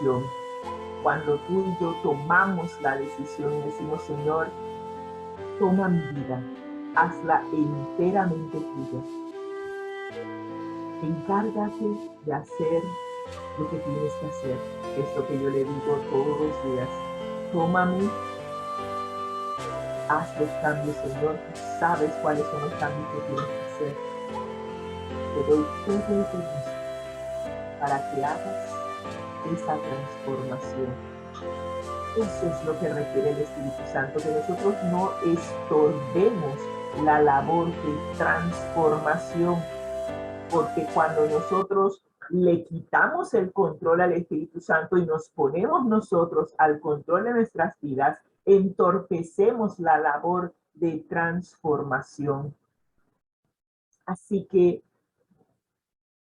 decisión. Cuando tú y yo tomamos la decisión y decimos, Señor, toma mi vida, hazla enteramente tuya. Encárgate de hacer lo que tienes que hacer. Esto que yo le digo todos los días. Tómame, haz los cambios, Señor. Tú sabes cuáles son los cambios que tienes que hacer. Te doy todo el permiso para que hagas esa transformación. Eso es lo que requiere el Espíritu Santo, que nosotros no estorbemos la labor de transformación, porque cuando nosotros le quitamos el control al Espíritu Santo y nos ponemos nosotros al control de nuestras vidas, entorpecemos la labor de transformación. Así que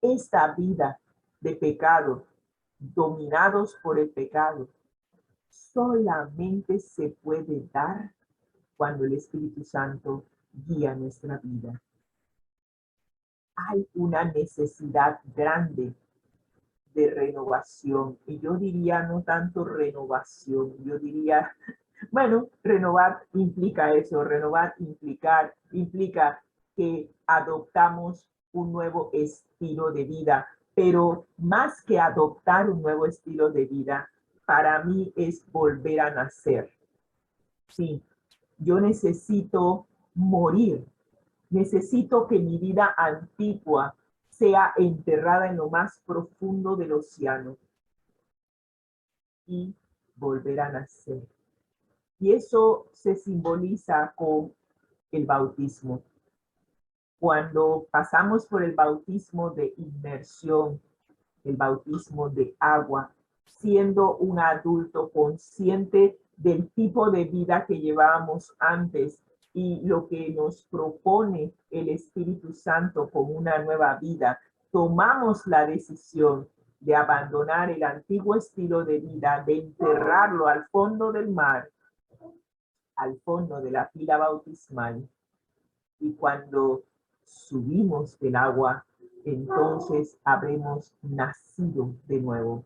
esta vida de pecado, dominados por el pecado, solamente se puede dar cuando el Espíritu Santo guía nuestra vida. Hay una necesidad grande de renovación, y yo diría no tanto renovación, yo diría, bueno, renovar implica eso, renovar implica que adoptamos un nuevo estilo de vida, pero más que adoptar un nuevo estilo de vida, para mí es volver a nacer. Sí, yo necesito morir, necesito que mi vida antigua sea enterrada en lo más profundo del océano y volver a nacer. Y eso se simboliza con el bautismo. Cuando pasamos por el bautismo de inmersión, el bautismo de agua, siendo un adulto consciente del tipo de vida que llevábamos antes y lo que nos propone el Espíritu Santo como una nueva vida, tomamos la decisión de abandonar el antiguo estilo de vida, de enterrarlo al fondo del mar, al fondo de la pila bautismal. Y cuando subimos del agua, entonces habremos nacido de nuevo.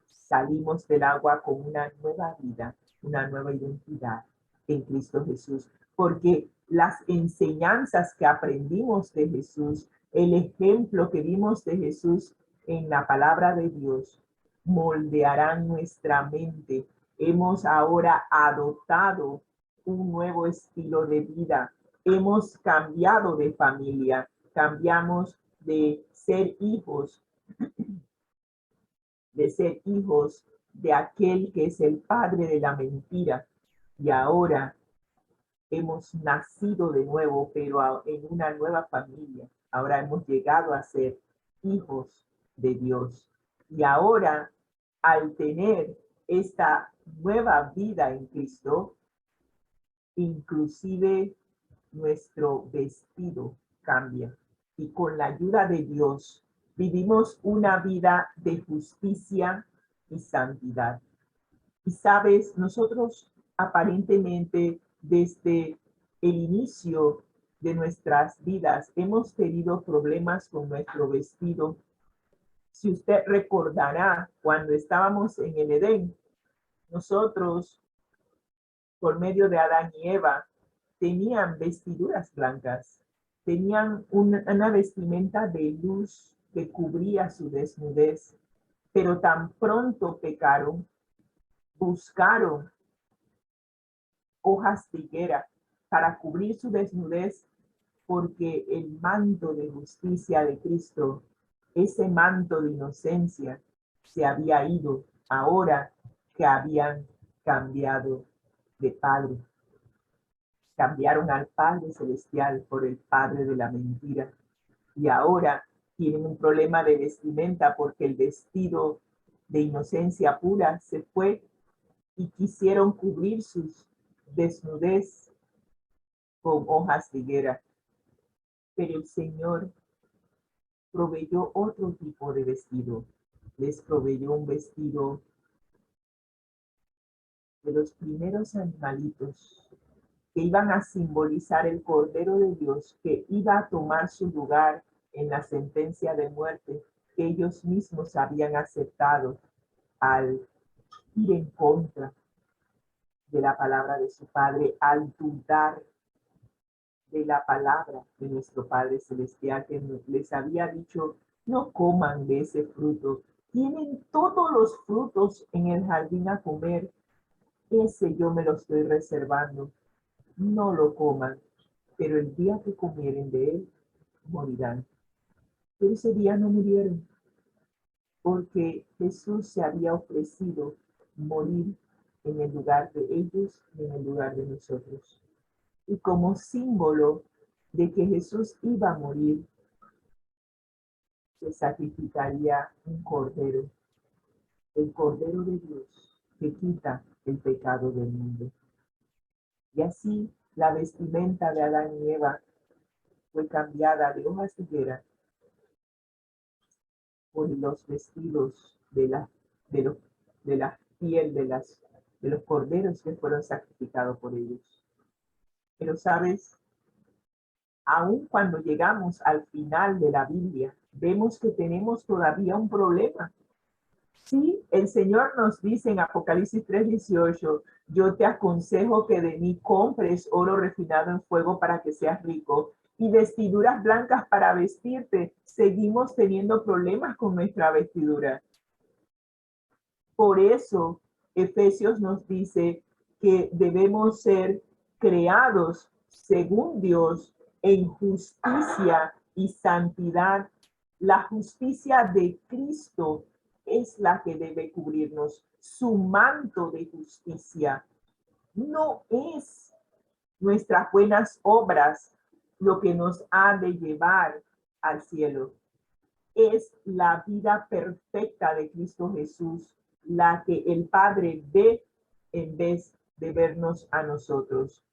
Salimos del agua con una nueva vida, una nueva identidad en Cristo Jesús, porque las enseñanzas que aprendimos de Jesús, el ejemplo que vimos de Jesús en la palabra de Dios, moldearán nuestra mente. Hemos ahora adoptado un nuevo estilo de vida. Hemos cambiado de familia, cambiamos de ser hijos de aquel que es el padre de la mentira. Y ahora hemos nacido de nuevo, pero en una nueva familia. Ahora hemos llegado a ser hijos de Dios. Y ahora, al tener esta nueva vida en Cristo, inclusive nuestro vestido cambia. Y con la ayuda de Dios, vivimos una vida de justicia y santidad. Y sabes, nosotros aparentemente desde el inicio de nuestras vidas hemos tenido problemas con nuestro vestido. Si usted recordará, cuando estábamos en el Edén, nosotros, por medio de Adán y Eva, tenían vestiduras blancas, tenían una vestimenta de luz que cubría su desnudez, pero tan pronto pecaron, buscaron hojas de higuera para cubrir su desnudez, porque el manto de justicia de Cristo, ese manto de inocencia, se había ido ahora que habían cambiado de Padre. Cambiaron al Padre Celestial por el Padre de la mentira. Y ahora tienen un problema de vestimenta porque el vestido de inocencia pura se fue y quisieron cubrir sus desnudez con hojas de higuera. Pero el Señor proveyó otro tipo de vestido. Les proveyó un vestido de los primeros animalitos que iban a simbolizar el Cordero de Dios que iba a tomar su lugar en la sentencia de muerte que ellos mismos habían aceptado. al ir en contra de la palabra de su Padre, al dudar de la palabra de nuestro Padre Celestial, que les había dicho, no coman de ese fruto. Tienen todos los frutos en el jardín a comer. Ese yo me lo estoy reservando. No lo coman, pero el día que comieren de él, morirán. Pero ese día no murieron, porque Jesús se había ofrecido morir en el lugar de ellos y en el lugar de nosotros. Y como símbolo de que Jesús iba a morir, se sacrificaría un cordero, el cordero de Dios, que quita el pecado del mundo. Y así la vestimenta de Adán y Eva fue cambiada de hojas de higuera por los vestidos de la piel de los corderos que fueron sacrificados por ellos. Pero sabes, aun cuando llegamos al final de la Biblia, vemos que tenemos todavía un problema. Sí, el Señor nos dice en Apocalipsis 3:18, yo te aconsejo que de mí compres oro refinado en fuego para que seas rico y vestiduras blancas para vestirte. Seguimos teniendo problemas con nuestra vestidura. Por eso, Efesios nos dice que debemos ser creados según Dios en justicia y santidad. La justicia de Cristo es la que debe cubrirnos. Su manto de justicia no es nuestras buenas obras lo que nos ha de llevar al cielo. Es la vida perfecta de Cristo Jesús la que el Padre ve en vez de vernos a nosotros.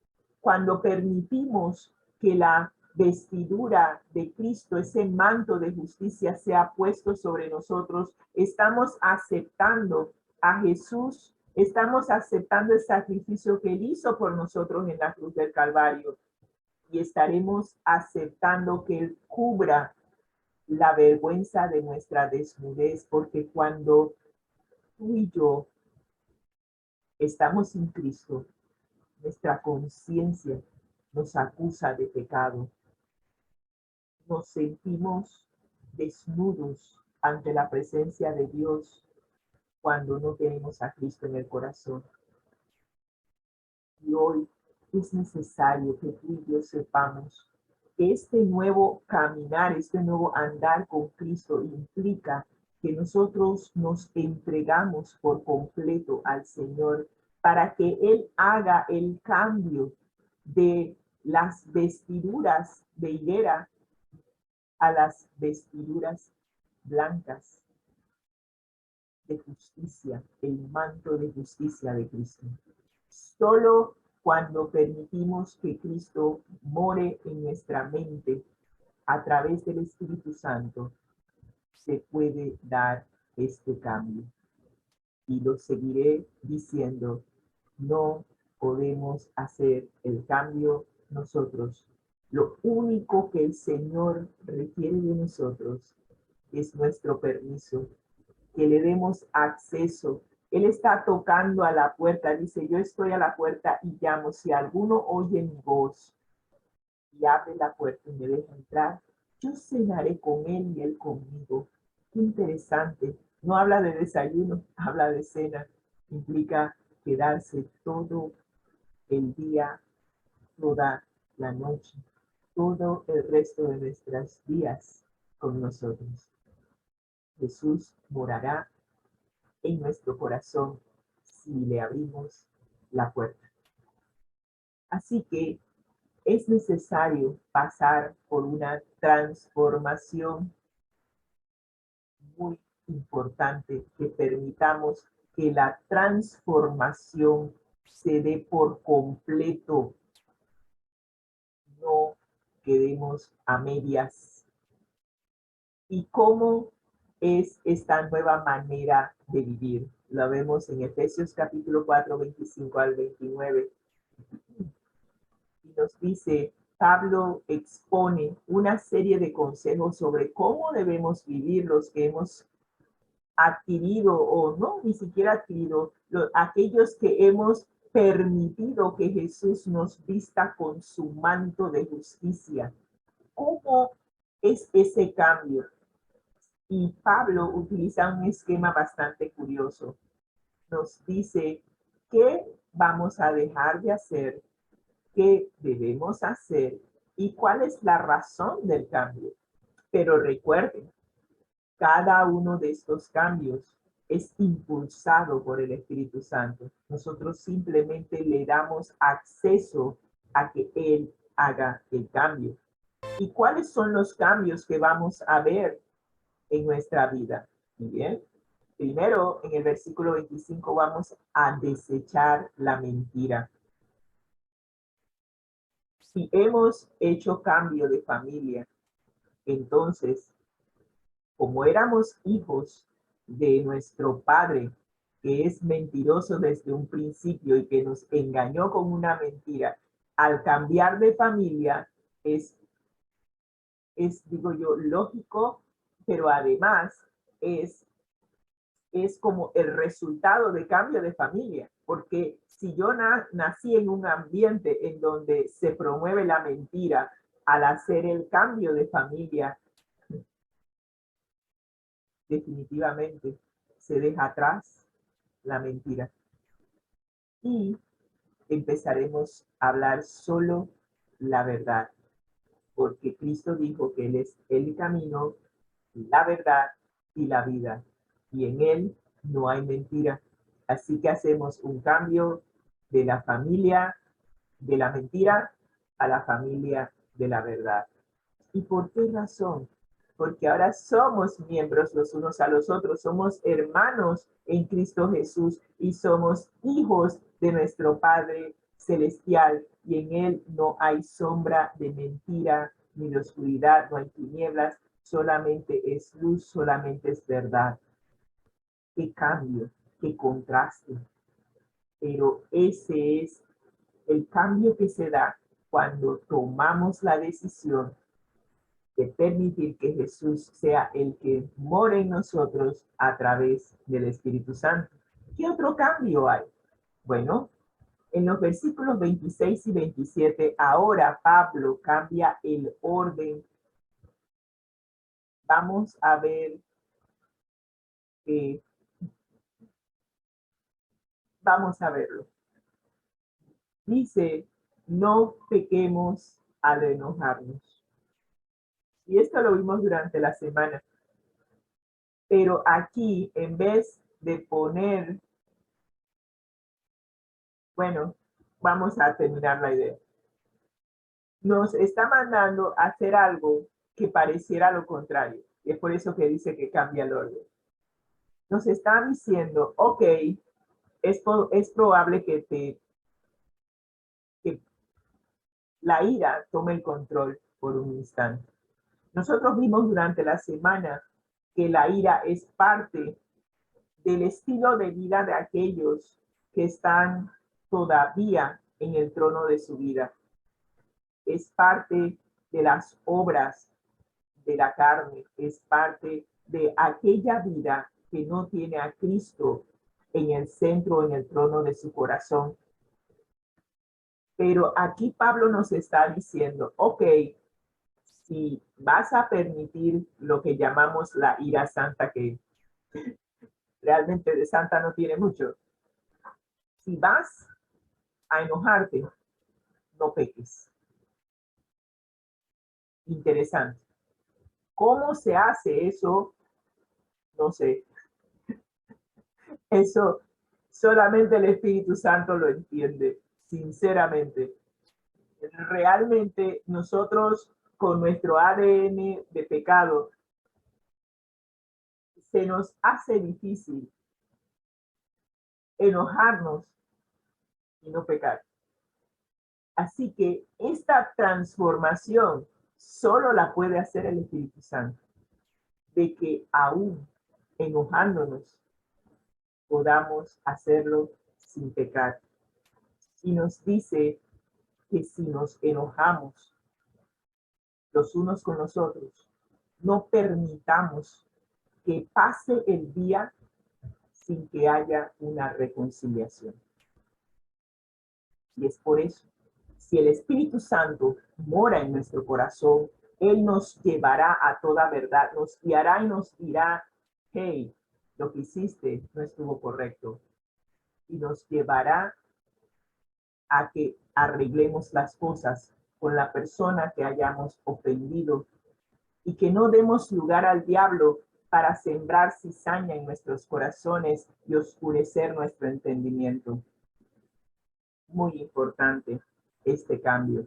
Cuando permitimos que la vestidura de Cristo, ese manto de justicia, sea puesto sobre nosotros, estamos aceptando a Jesús, estamos aceptando el sacrificio que él hizo por nosotros en la cruz del Calvario y estaremos aceptando que él cubra la vergüenza de nuestra desnudez, porque cuando tú y yo estamos sin Cristo, nuestra conciencia nos acusa de pecado. Nos sentimos desnudos ante la presencia de Dios cuando no tenemos a Cristo en el corazón. Y hoy es necesario que tú y yo sepamos que este nuevo caminar, este nuevo andar con Cristo implica que nosotros nos entregamos por completo al Señor para que Él haga el cambio de las vestiduras de higuera a las vestiduras blancas de justicia, el manto de justicia de Cristo. Solo cuando permitimos que Cristo more en nuestra mente a través del Espíritu Santo, se puede dar este cambio. Y lo seguiré diciendo, no podemos hacer el cambio nosotros. Lo único que el Señor requiere de nosotros es nuestro permiso, que le demos acceso. Él está tocando a la puerta, dice, yo estoy a la puerta y llamo. Si alguno oye mi voz y abre la puerta y me deja entrar, yo cenaré con él y él conmigo. Qué interesante. No habla de desayuno, habla de cena. Implica quedarse todo el día, toda la noche, todo el resto de nuestros días con nosotros. Jesús morará en nuestro corazón si le abrimos la puerta. Así que es necesario pasar por una transformación muy importante, que permitamos que la transformación se dé por completo, no quedemos a medias. ¿Y cómo es esta nueva manera de vivir? Lo vemos en Efesios capítulo 4, 25 al 29. Y nos dice, Pablo expone una serie de consejos sobre cómo debemos vivir los que hemos adquirido o no, ni siquiera adquirido, aquellos que hemos permitido que Jesús nos vista con su manto de justicia. ¿Cómo es ese cambio? Y Pablo utiliza un esquema bastante curioso. Nos dice qué vamos a dejar de hacer, qué debemos hacer y cuál es la razón del cambio. Pero recuerden, cada uno de estos cambios es impulsado por el Espíritu Santo. Nosotros simplemente le damos acceso a que Él haga el cambio. ¿Y cuáles son los cambios que vamos a ver en nuestra vida? Muy bien. Primero, en el versículo 25 vamos a desechar la mentira. Si hemos hecho cambio de familia, entonces, como éramos hijos de nuestro padre, que es mentiroso desde un principio y que nos engañó con una mentira, al cambiar de familia es digo yo, lógico, pero además es como el resultado de cambio de familia, porque si yo nací en un ambiente en donde se promueve la mentira, al hacer el cambio de familia, definitivamente se deja atrás la mentira y empezaremos a hablar solo la verdad, porque Cristo dijo que Él es el camino, la verdad y la vida, y en Él no hay mentira. Así que hacemos un cambio de la familia de la mentira a la familia de la verdad. ¿Y por qué razón? Porque ahora somos miembros los unos a los otros, somos hermanos en Cristo Jesús y somos hijos de nuestro Padre Celestial, y en Él no hay sombra de mentira ni de oscuridad, no hay tinieblas, solamente es luz, solamente es verdad. Qué cambio, qué contraste. Pero ese es el cambio que se da cuando tomamos la decisión de permitir que Jesús sea el que more en nosotros a través del Espíritu Santo. ¿Qué otro cambio hay? Bueno, en los versículos 26 y 27, ahora Pablo cambia el orden. Vamos a ver, vamos a verlo. Dice, no pequemos al enojarnos. Y esto lo vimos durante la semana. Pero aquí, en vez de poner, bueno, vamos a terminar la idea. Nos está mandando a hacer algo que pareciera lo contrario. Y es por eso que dice que cambia el orden. Nos está diciendo, ok, es probable que la ira tome el control por un instante. Nosotros vimos durante la semana que la ira es parte del estilo de vida de aquellos que están todavía en el trono de su vida. Es parte de las obras de la carne, es parte de aquella vida que no tiene a Cristo en el centro, en el trono de su corazón. Pero aquí Pablo nos está diciendo, ok, si vas a permitir lo que llamamos la ira santa, que realmente de santa no tiene mucho, si vas a enojarte, no peques. Interesante. ¿Cómo se hace eso? No sé. Eso solamente el Espíritu Santo lo entiende, sinceramente. Realmente nosotros con nuestro ADN de pecado se nos hace difícil enojarnos y no pecar. Así que esta transformación solo la puede hacer el Espíritu Santo, de que aún enojándonos podamos hacerlo sin pecar. Y nos dice que si nos enojamos los unos con los otros, no permitamos que pase el día sin que haya una reconciliación. Y es por eso, si el Espíritu Santo mora en nuestro corazón, Él nos llevará a toda verdad, nos guiará y nos dirá, hey, lo que hiciste no estuvo correcto. Y nos llevará a que arreglemos las cosas con la persona que hayamos ofendido y que no demos lugar al diablo para sembrar cizaña en nuestros corazones y oscurecer nuestro entendimiento. Muy importante este cambio.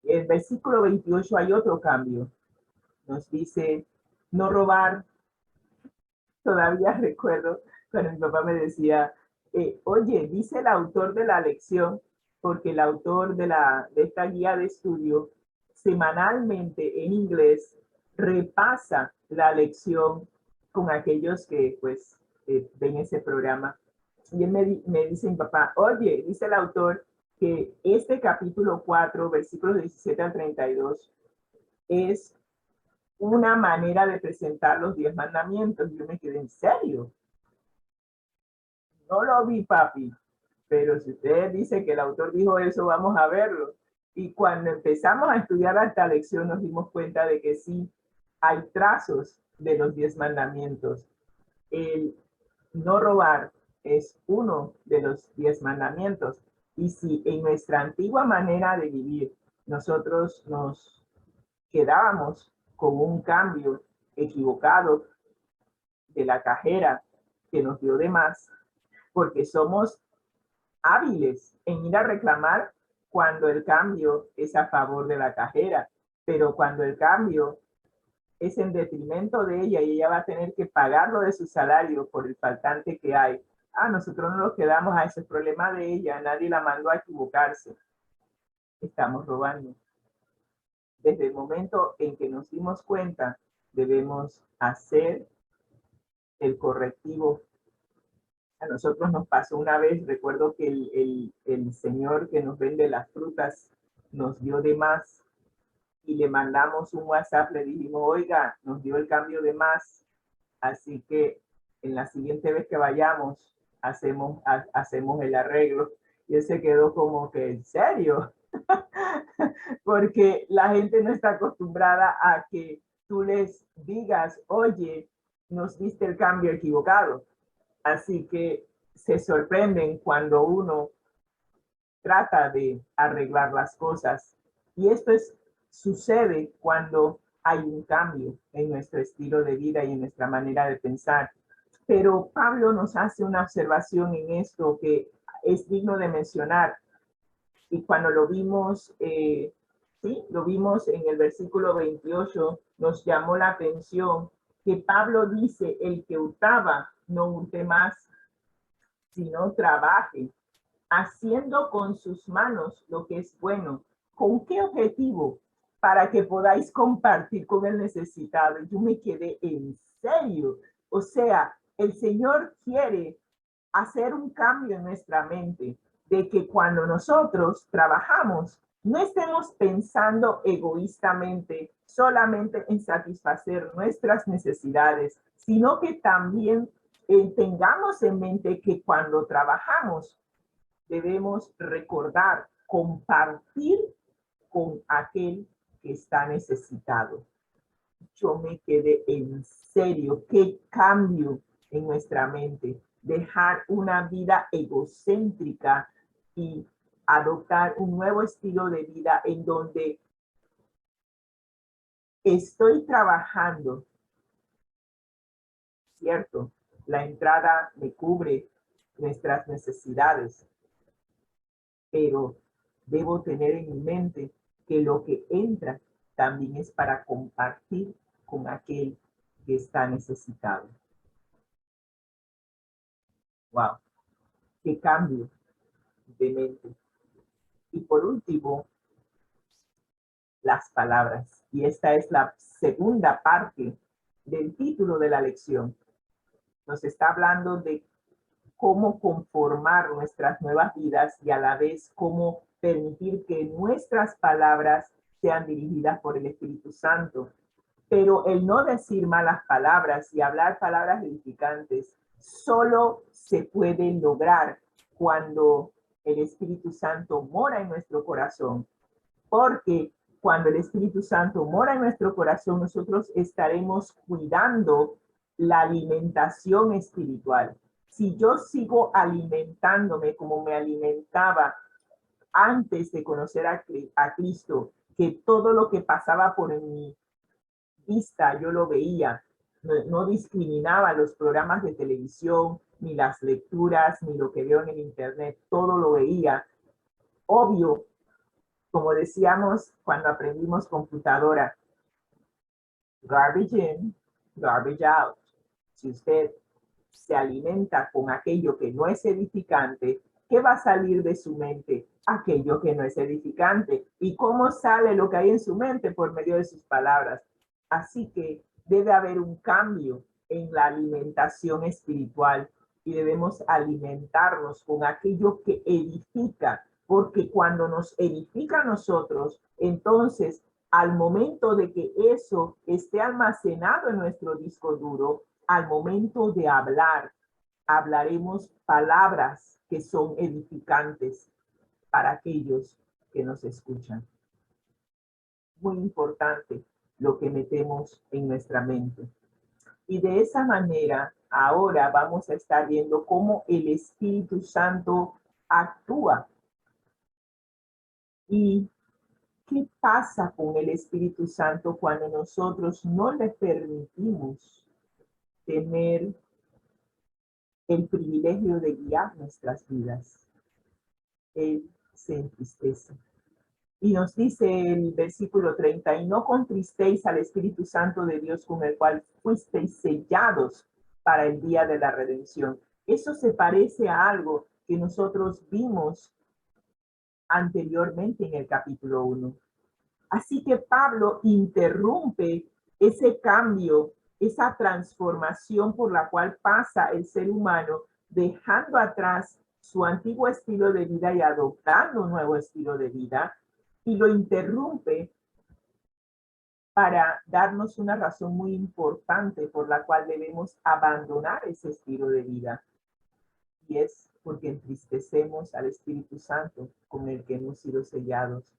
En el versículo 28 hay otro cambio. Nos dice no robar. Todavía recuerdo cuando mi papá me decía, oye, dice el autor de la lección, porque el autor de esta guía de estudio semanalmente en inglés repasa la lección con aquellos que pues ven ese programa. Y él me dice mi papá, oye, dice el autor que este capítulo 4, versículos 17 al 32, es una manera de presentar los 10 mandamientos. Yo me quedé, ¿en serio? No lo vi, papi, pero si usted dice que el autor dijo eso, vamos a verlo. Y cuando empezamos a estudiar esta lección nos dimos cuenta de que sí, hay trazos de los 10 mandamientos. El no robar es uno de los 10 mandamientos. Y si en nuestra antigua manera de vivir nosotros nos quedábamos con un cambio equivocado de la cajera que nos dio de más, porque somos hábiles en ir a reclamar cuando el cambio es a favor de la cajera, pero cuando el cambio es en detrimento de ella y ella va a tener que pagarlo de su salario por el faltante que hay, nosotros no nos quedamos a ese problema de ella, nadie la mandó a equivocarse, estamos robando. Desde el momento en que nos dimos cuenta, debemos hacer el correctivo. A nosotros nos pasó una vez, recuerdo que el señor que nos vende las frutas nos dio de más y le mandamos un WhatsApp, le dijimos, oiga, nos dio el cambio de más, así que en la siguiente vez que vayamos, hacemos el arreglo. Y él se quedó como que, ¿en serio? Porque la gente no está acostumbrada a que tú les digas, oye, nos diste el cambio equivocado. Así que se sorprenden cuando uno trata de arreglar las cosas. Y esto sucede cuando hay un cambio en nuestro estilo de vida y en nuestra manera de pensar. Pero Pablo nos hace una observación en esto que es digno de mencionar. Y cuando lo vimos, sí, lo vimos en el versículo 28, nos llamó la atención que Pablo dice, el que hurtaba, no hurte más, sino trabaje, haciendo con sus manos lo que es bueno. ¿Con qué objetivo? Para que podáis compartir con el necesitado. Yo me quedé, ¿en serio? O sea, el Señor quiere hacer un cambio en nuestra mente, de que cuando nosotros trabajamos, no estemos pensando egoístamente solamente en satisfacer nuestras necesidades, sino que también tengamos en mente que cuando trabajamos debemos recordar, compartir con aquel que está necesitado. Yo me quedé, en serio, qué cambio en nuestra mente. Dejar una vida egocéntrica y adoptar un nuevo estilo de vida en donde estoy trabajando, ¿cierto? La entrada me cubre nuestras necesidades, pero debo tener en mi mente que lo que entra también es para compartir con aquel que está necesitado. Wow, qué cambio de mente. Y por último, las palabras. Y esta es la segunda parte del título de la lección. Nos está hablando de cómo conformar nuestras nuevas vidas y a la vez cómo permitir que nuestras palabras sean dirigidas por el Espíritu Santo. Pero el no decir malas palabras y hablar palabras edificantes solo se puede lograr cuando el Espíritu Santo mora en nuestro corazón. Porque cuando el Espíritu Santo mora en nuestro corazón, nosotros estaremos cuidando la alimentación espiritual. Si yo sigo alimentándome como me alimentaba antes de conocer a Cristo, que todo lo que pasaba por mi vista yo lo veía, no discriminaba los programas de televisión, ni las lecturas, ni lo que veo en el internet, todo lo veía. Obvio, como decíamos cuando aprendimos computadora, garbage in, garbage out. Si usted se alimenta con aquello que no es edificante, ¿qué va a salir de su mente? Aquello que no es edificante. ¿Y cómo sale lo que hay en su mente? Por medio de sus palabras. Así que debe haber un cambio en la alimentación espiritual y debemos alimentarnos con aquello que edifica, porque cuando nos edifica a nosotros, entonces al momento de que eso esté almacenado en nuestro disco duro, al momento de hablar, hablaremos palabras que son edificantes para aquellos que nos escuchan. Muy importante lo que metemos en nuestra mente. Y de esa manera, ahora vamos a estar viendo cómo el Espíritu Santo actúa. ¿Y qué pasa con el Espíritu Santo cuando nosotros no le permitimos tener el privilegio de guiar nuestras vidas? Él se entristece. Y nos dice el versículo 30, y no contristéis al Espíritu Santo de Dios con el cual fuisteis sellados para el día de la redención. Eso se parece a algo que nosotros vimos anteriormente en el capítulo 1. Así que Pablo interrumpe ese cambio, esa transformación por la cual pasa el ser humano, dejando atrás su antiguo estilo de vida y adoptando un nuevo estilo de vida, y lo interrumpe para darnos una razón muy importante por la cual debemos abandonar ese estilo de vida. Y es porque entristecemos al Espíritu Santo con el que hemos sido sellados.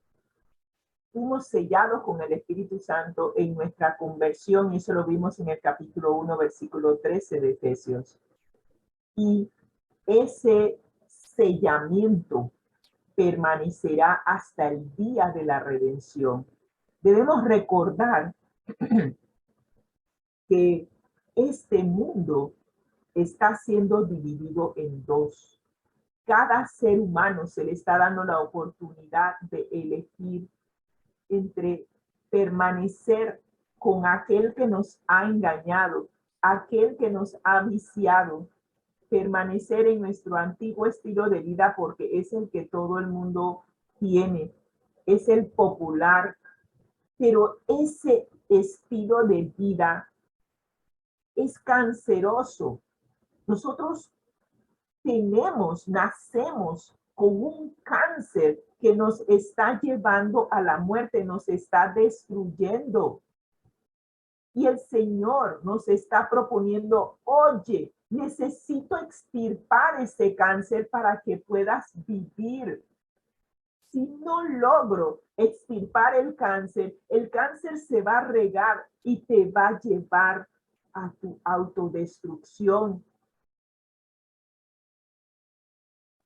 Fuimos sellados con el Espíritu Santo en nuestra conversión, y eso lo vimos en el capítulo 1, versículo 13 de Efesios. Y ese sellamiento permanecerá hasta el día de la redención. Debemos recordar que este mundo está siendo dividido en dos. Cada ser humano se le está dando la oportunidad de elegir entre permanecer con aquel que nos ha engañado, aquel que nos ha viciado, permanecer en nuestro antiguo estilo de vida porque es el que todo el mundo tiene, es el popular, pero ese estilo de vida es canceroso. Nosotros nacemos con un cáncer que nos está llevando a la muerte, nos está destruyendo. Y el Señor nos está proponiendo, oye, necesito extirpar ese cáncer para que puedas vivir. Si no logro extirpar el cáncer se va a regar y te va a llevar a tu autodestrucción.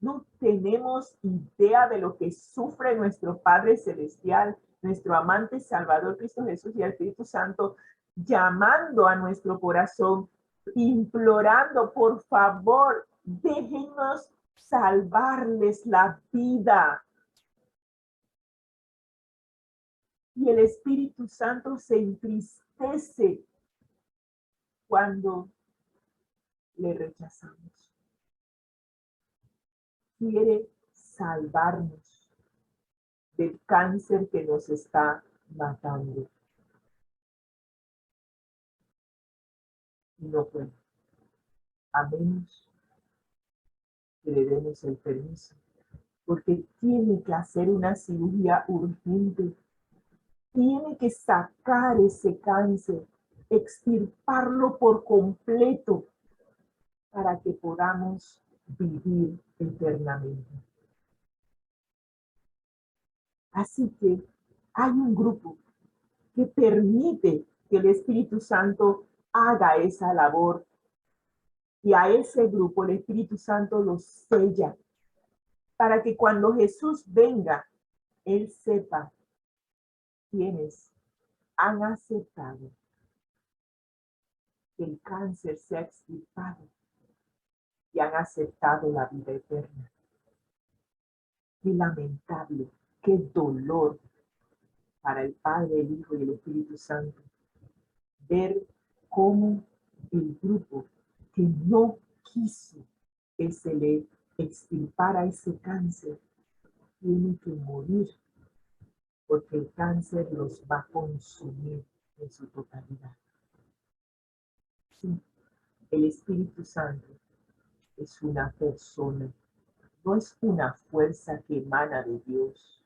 No tenemos idea de lo que sufre nuestro Padre Celestial, nuestro amante Salvador Cristo Jesús y el Espíritu Santo, llamando a nuestro corazón, implorando, por favor, déjenos salvarles la vida. Y el Espíritu Santo se entristece cuando le rechazamos. Quiere salvarnos del cáncer que nos está matando. Y no puede, a menos que le demos el permiso, porque tiene que hacer una cirugía urgente. tiene que sacar ese cáncer, extirparlo por completo para que podamos vivir eternamente. Así que hay un grupo que permite que el Espíritu Santo haga esa labor, y a ese grupo el Espíritu Santo los sella para que cuando Jesús venga, Él sepa quiénes han aceptado que el cáncer sea extirpado y han aceptado la vida eterna. Qué lamentable, qué dolor para el Padre, el Hijo y el Espíritu Santo ver cómo el grupo que no quiso que se le extirpara ese cáncer tiene que morir, porque el cáncer los va a consumir en su totalidad. Sí, el Espíritu Santo es una persona, no es una fuerza que emana de Dios.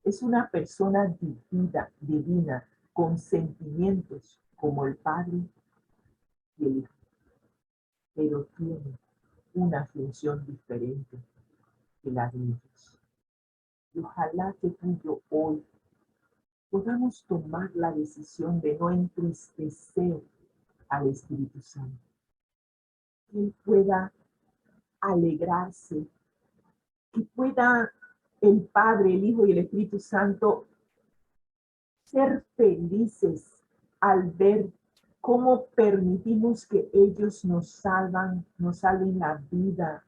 Es una persona divina, con sentimientos como el Padre y el Hijo, pero tiene una función diferente que la de ellos. Y ojalá que tú y yo hoy podamos tomar la decisión de no entristecer al Espíritu Santo. Que Él pueda alegrarse, que pueda el Padre, el Hijo y el Espíritu Santo ser felices al ver cómo permitimos que ellos nos salven la vida.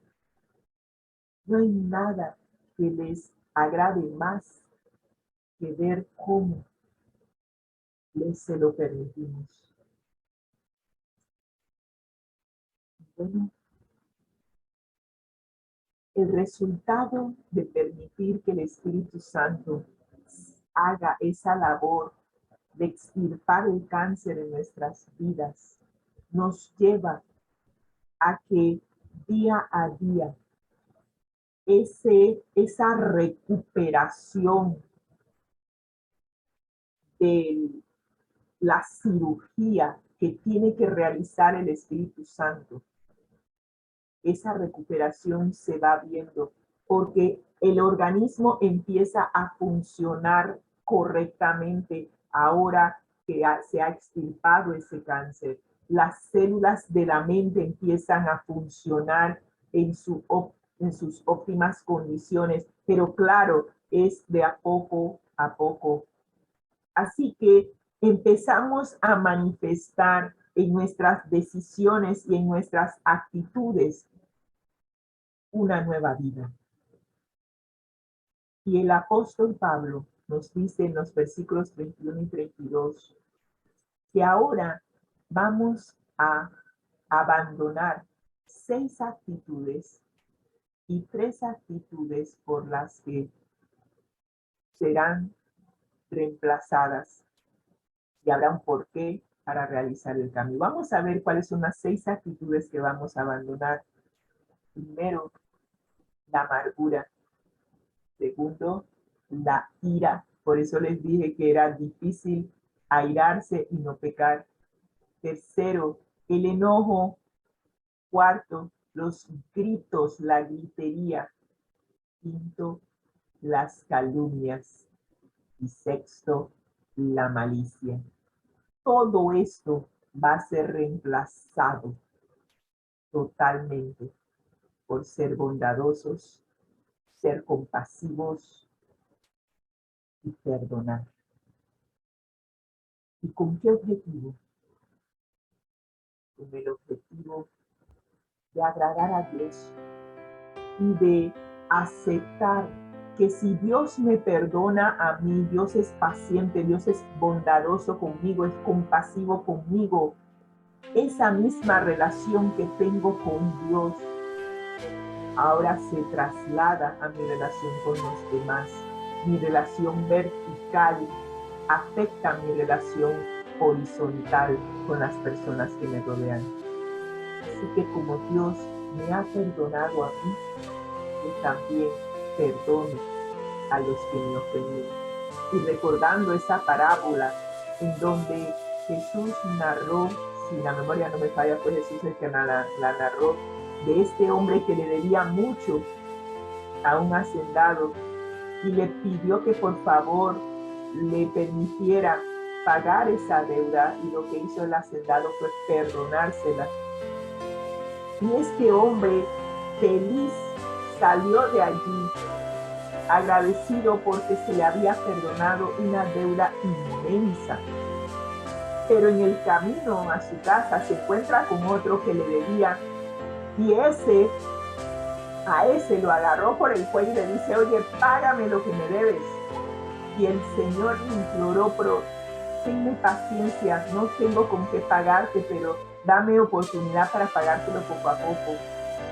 No hay nada que les agrade más que ver cómo se lo permitimos. Bueno, el resultado de permitir que el Espíritu Santo haga esa labor de extirpar el cáncer en nuestras vidas nos lleva a que día a día esa recuperación de la cirugía que tiene que realizar el Espíritu Santo, esa recuperación se va viendo porque el organismo empieza a funcionar correctamente ahora que se ha extirpado ese cáncer. Las células de la mente empiezan a funcionar en sus óptimas condiciones, pero claro, es de a poco a poco. Así que empezamos a manifestar en nuestras decisiones y en nuestras actitudes una nueva vida. Y el apóstol Pablo nos dice en los versículos 31 y 32 que ahora vamos a abandonar 6 actitudes y 3 actitudes por las que serán reemplazadas, y habrá un porqué para realizar el cambio. Vamos a ver cuáles son las 6 actitudes que vamos a abandonar. Primero, la amargura. Segundo, la ira. Por eso les dije que era difícil airarse y no pecar. Tercero, el enojo. Cuarto, los gritos, la gritería. Quinto, las calumnias. Y sexto, la malicia. Todo esto va a ser reemplazado totalmente por ser bondadosos, ser compasivos y perdonar. ¿Y con qué objetivo? Con el objetivo de agradar a Dios y de aceptar que si Dios me perdona a mí, Dios es paciente, Dios es bondadoso conmigo, es compasivo conmigo. Esa misma relación que tengo con Dios ahora se traslada a mi relación con los demás. Mi relación vertical afecta mi relación horizontal con las personas que me rodean. Así que como Dios me ha perdonado a mí, yo también perdono a los que me ofenden. y recordando esa parábola en donde Jesús narró, si la memoria no me falla, fue Jesús el que la narró, de este hombre que le debía mucho a un hacendado y le pidió que por favor le permitiera pagar esa deuda, y lo que hizo el hacendado fue perdonársela. Y este hombre feliz salió de allí agradecido porque se le había perdonado una deuda inmensa. Pero en el camino a su casa se encuentra con otro que le debía, y a ese lo agarró por el cuello y le dice: oye, págame lo que me debes. Y el Señor le imploró: pero tenme paciencia, no tengo con qué pagarte, pero dame oportunidad para pagártelo poco a poco.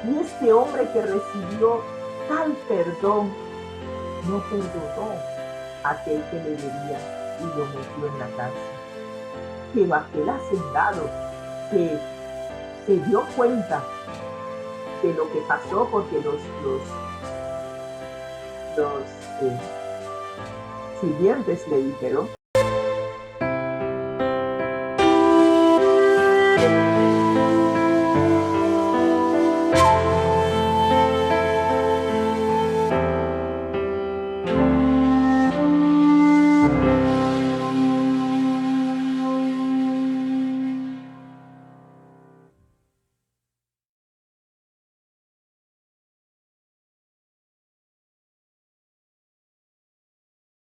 Y este hombre que recibió tal perdón, no perdonó a aquel que le debía y lo metió en la cárcel. Pero aquel hacendado que se dio cuenta de lo que pasó, porque los siguientes le dijeron: